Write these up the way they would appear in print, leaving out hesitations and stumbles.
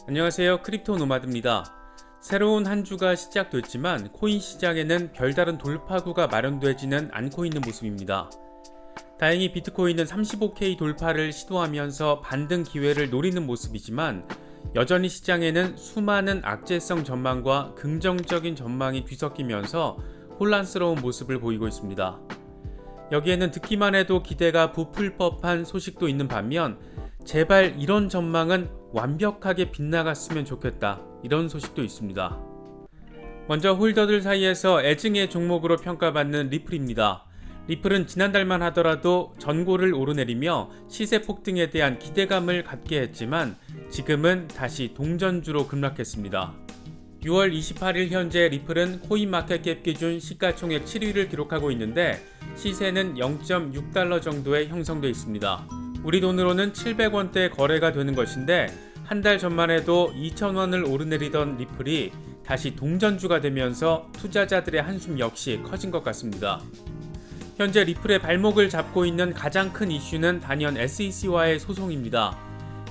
안녕하세요. 크립토 노마드입니다. 새로운 한 주가 시작됐지만 코인 시장에는 별다른 돌파구가 마련되지는 않고 있는 모습입니다. 다행히 비트코인은 35K 돌파를 시도하면서 반등 기회를 노리는 모습이지만 여전히 시장에는 수많은 악재성 전망과 긍정적인 전망이 뒤섞이면서 혼란스러운 모습을 보이고 있습니다. 여기에는 듣기만 해도 기대가 부풀 법한 소식도 있는 반면 제발 이런 전망은 완벽하게 빗나갔으면 좋겠다, 이런 소식도 있습니다. 먼저 홀더들 사이에서 애증의 종목으로 평가받는 리플입니다. 리플은 지난달만 하더라도 전고를 오르내리며 시세 폭등에 대한 기대감을 갖게 했지만 지금은 다시 동전주로 급락했습니다. 6월 28일 현재 리플은 코인마켓캡 기준 시가총액 7위를 기록하고 있는데 시세는 0.6달러 정도에 형성되어 있습니다. 우리 돈으로는 700원대 거래가 되는 것인데 한 달 전만 해도 2,000원을 오르내리던 리플이 다시 동전주가 되면서 투자자들의 한숨 역시 커진 것 같습니다. 현재 리플의 발목을 잡고 있는 가장 큰 이슈는 단연 SEC와의 소송입니다.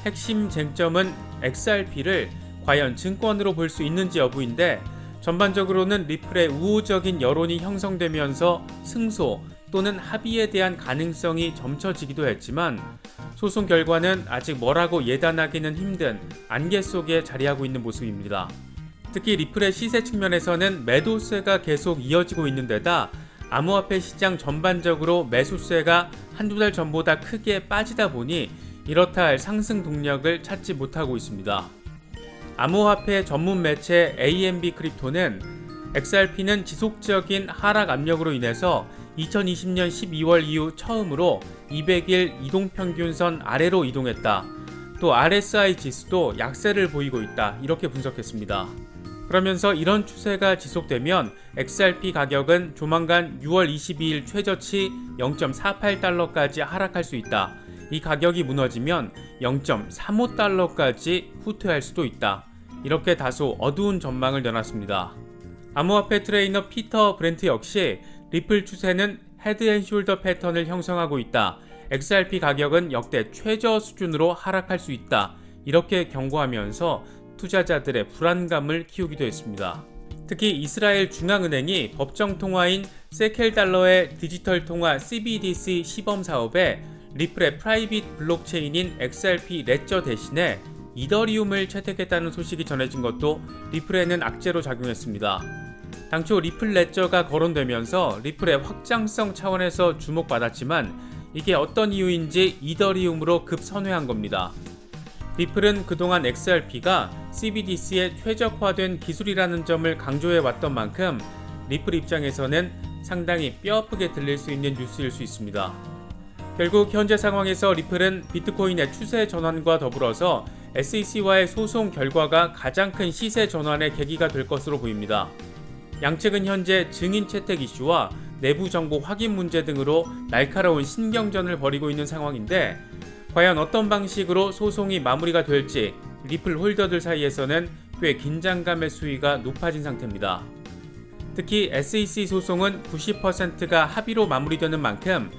핵심 쟁점은 XRP를 과연 증권으로 볼 수 있는지 여부인데 전반적으로는 리플의 우호적인 여론이 형성되면서 승소 또는 합의에 대한 가능성이 점쳐지기도 했지만 소송 결과는 아직 뭐라고 예단하기는 힘든 안개 속에 자리하고 있는 모습입니다. 특히 리플의 시세 측면에서는 매도세가 계속 이어지고 있는 데다 암호화폐 시장 전반적으로 매수세가 한두 달 전보다 크게 빠지다 보니 이렇다 할 상승 동력을 찾지 못하고 있습니다. 암호화폐 전문 매체 AMB 크립토는 XRP는 지속적인 하락 압력으로 인해서 2020년 12월 이후 처음으로 200일 이동평균선 아래로 이동했다. 또 RSI 지수도 약세를 보이고 있다. 이렇게 분석했습니다. 그러면서 이런 추세가 지속되면 XRP 가격은 조만간 6월 22일 최저치 0.48달러까지 하락할 수 있다. 이 가격이 무너지면 0.35달러까지 후퇴할 수도 있다. 이렇게 다소 어두운 전망을 내놨습니다. 암호화폐 트레이너 피터 브렌트 역시 리플 추세는 헤드앤숄더 패턴을 형성하고 있다. XRP 가격은 역대 최저 수준으로 하락할 수 있다. 이렇게 경고하면서 투자자들의 불안감을 키우기도 했습니다. 특히 이스라엘 중앙은행이 법정 통화인 세켈 달러의 디지털 통화 CBDC 시범 사업에 리플의 프라이빗 블록체인인 XRP 레저 대신에 이더리움을 채택했다는 소식이 전해진 것도 리플에는 악재로 작용했습니다. 당초 리플 레저가 거론되면서 리플의 확장성 차원에서 주목받았지만 이게 어떤 이유인지 이더리움으로 급선회한 겁니다. 리플은 그동안 XRP가 CBDC에 최적화된 기술이라는 점을 강조해왔던 만큼 리플 입장에서는 상당히 뼈아프게 들릴 수 있는 뉴스일 수 있습니다. 결국 현재 상황에서 리플은 비트코인의 추세 전환과 더불어서 SEC와의 소송 결과가 가장 큰 시세 전환의 계기가 될 것으로 보입니다. 양측은 현재 증인 채택 이슈와 내부 정보 확인 문제 등으로 날카로운 신경전을 벌이고 있는 상황인데 과연 어떤 방식으로 소송이 마무리가 될지 리플 홀더들 사이에서는 꽤 긴장감의 수위가 높아진 상태입니다. 특히 SEC 소송은 90%가 합의로 마무리되는 만큼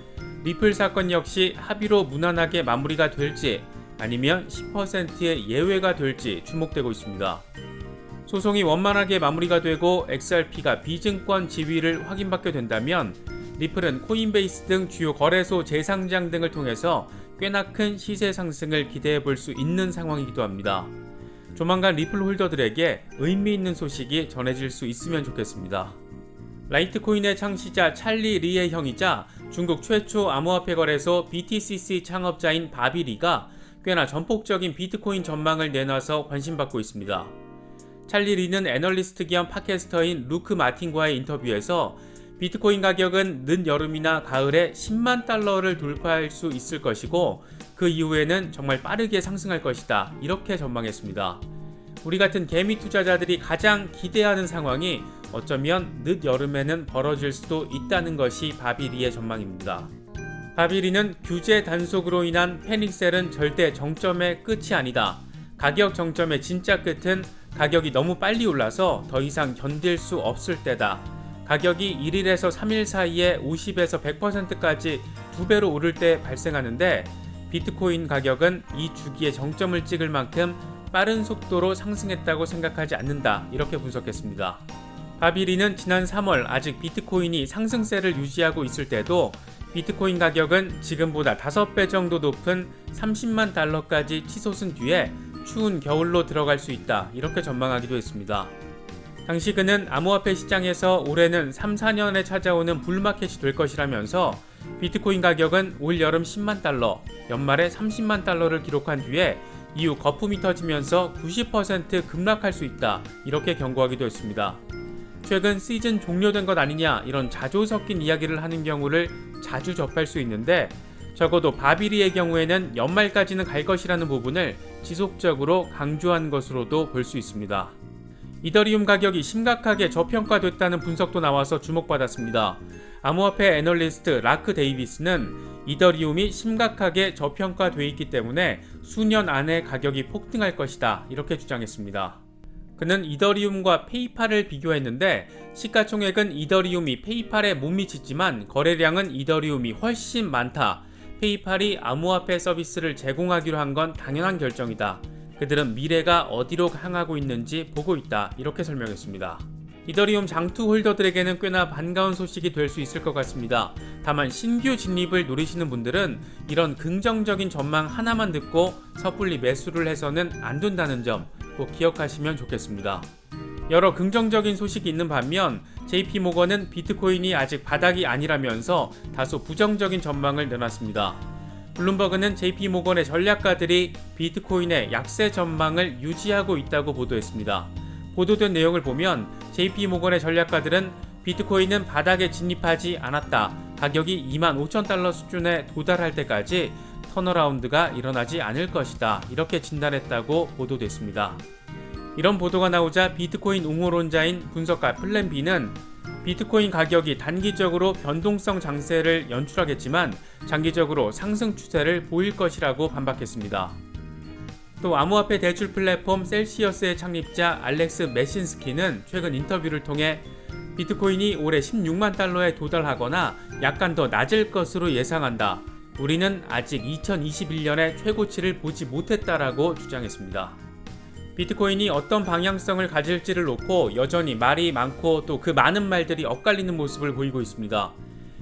리플 사건 역시 합의로 무난하게 마무리가 될지 아니면 10%의 예외가 될지 주목되고 있습니다. 소송이 원만하게 마무리가 되고 XRP가 비증권 지위를 확인받게 된다면 리플은 코인베이스 등 주요 거래소 재상장 등을 통해서 꽤나 큰 시세 상승을 기대해 볼 수 있는 상황이기도 합니다. 조만간 리플 홀더들에게 의미 있는 소식이 전해질 수 있으면 좋겠습니다. 라이트코인의 창시자 찰리 리의 형이자 중국 최초 암호화폐 거래소 BTCC 창업자인 바비 리가 꽤나 전폭적인 비트코인 전망을 내놔서 관심받고 있습니다. 찰리 리는 애널리스트 겸 팟캐스터인 루크 마틴과의 인터뷰에서 비트코인 가격은 늦여름이나 가을에 10만 달러를 돌파할 수 있을 것이고 그 이후에는 정말 빠르게 상승할 것이다. 이렇게 전망했습니다. 우리 같은 개미 투자자들이 가장 기대하는 상황이 어쩌면 늦여름에는 벌어질 수도 있다는 것이 바비리의 전망입니다. 바비리는 규제 단속으로 인한 패닉셀은 절대 정점의 끝이 아니다. 가격 정점의 진짜 끝은 가격이 너무 빨리 올라서 더 이상 견딜 수 없을 때다. 가격이 1일에서 3일 사이에 50에서 100%까지 2배로 오를 때 발생하는데 비트코인 가격은 이 주기의 정점을 찍을 만큼 빠른 속도로 상승했다고 생각하지 않는다. 이렇게 분석했습니다. 바비리는 지난 3월 아직 비트코인이 상승세를 유지하고 있을 때도 비트코인 가격은 지금보다 5배 정도 높은 30만 달러까지 치솟은 뒤에 추운 겨울로 들어갈 수 있다. 이렇게 전망하기도 했습니다. 당시 그는 암호화폐 시장에서 올해는 3, 4년에 찾아오는 불마켓이 될 것이라면서 비트코인 가격은 올 여름 10만 달러, 연말에 30만 달러를 기록한 뒤에 이후 거품이 터지면서 90% 급락할 수 있다. 이렇게 경고하기도 했습니다. 최근 시즌 종료된 것 아니냐 이런 자조 섞인 이야기를 하는 경우를 자주 접할 수 있는데 적어도 바비리의 경우에는 연말까지는 갈 것이라는 부분을 지속적으로 강조한 것으로도 볼 수 있습니다. 이더리움 가격이 심각하게 저평가됐다는 분석도 나와서 주목받았습니다. 암호화폐 애널리스트 라크 데이비스는 이더리움이 심각하게 저평가돼 있기 때문에 수년 안에 가격이 폭등할 것이다. 이렇게 주장했습니다. 그는 이더리움과 페이팔을 비교했는데 시가총액은 이더리움이 페이팔에 못 미치지만 거래량은 이더리움이 훨씬 많다. 페이팔이 암호화폐 서비스를 제공하기로 한 건 당연한 결정이다. 그들은 미래가 어디로 향하고 있는지 보고 있다. 이렇게 설명했습니다. 이더리움 장투 홀더들에게는 꽤나 반가운 소식이 될 수 있을 것 같습니다. 다만 신규 진입을 노리시는 분들은 이런 긍정적인 전망 하나만 듣고 섣불리 매수를 해서는 안 된다는 점 꼭 기억하시면 좋겠습니다. 여러 긍정적인 소식이 있는 반면 JP모건은 비트코인이 아직 바닥이 아니라면서 다소 부정적인 전망을 내놨습니다. 블룸버그는 JP모건의 전략가들이 비트코인의 약세 전망을 유지하고 있다고 보도했습니다. 보도된 내용을 보면 JP모건의 전략가들은 비트코인은 바닥에 진입하지 않았다. 가격이 25,000달러 수준에 도달할 때까지 턴어라운드가 일어나지 않을 것이다. 이렇게 진단했다고 보도됐습니다. 이런 보도가 나오자 비트코인 옹호론자인 분석가 플랜B는 비트코인 가격이 단기적으로 변동성 장세를 연출하겠지만 장기적으로 상승 추세를 보일 것이라고 반박했습니다. 또 암호화폐 대출 플랫폼 셀시어스의 창립자 알렉스 메신스키는 최근 인터뷰를 통해 비트코인이 올해 16만 달러에 도달하거나 약간 더 낮을 것으로 예상한다. 우리는 아직 2021년의 최고치를 보지 못했다라고 주장했습니다. 비트코인이 어떤 방향성을 가질지를 놓고 여전히 말이 많고 또 그 많은 말들이 엇갈리는 모습을 보이고 있습니다.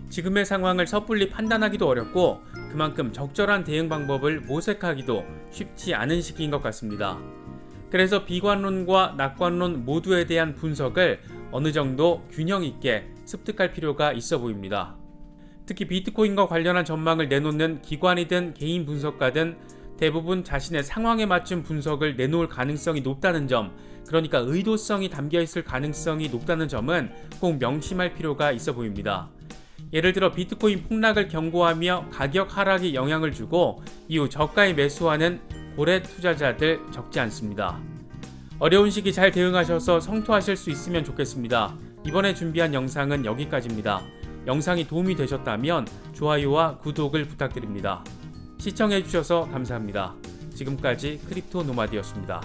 지금의 상황을 섣불리 판단하기도 어렵고 그만큼 적절한 대응 방법을 모색하기도 쉽지 않은 시기인 것 같습니다. 그래서 비관론과 낙관론 모두에 대한 분석을 어느 정도 균형 있게 습득할 필요가 있어 보입니다. 특히 비트코인과 관련한 전망을 내놓는 기관이든 개인 분석가든 대부분 자신의 상황에 맞춘 분석을 내놓을 가능성이 높다는 점, 그러니까 의도성이 담겨있을 가능성이 높다는 점은 꼭 명심할 필요가 있어 보입니다. 예를 들어 비트코인 폭락을 경고하며 가격 하락에 영향을 주고 이후 저가에 매수하는 고래 투자자들 적지 않습니다. 어려운 시기 잘 대응하셔서 성투하실 수 있으면 좋겠습니다. 이번에 준비한 영상은 여기까지입니다. 영상이 도움이 되셨다면 좋아요와 구독을 부탁드립니다. 시청해주셔서 감사합니다. 지금까지 크립토 노마드였습니다.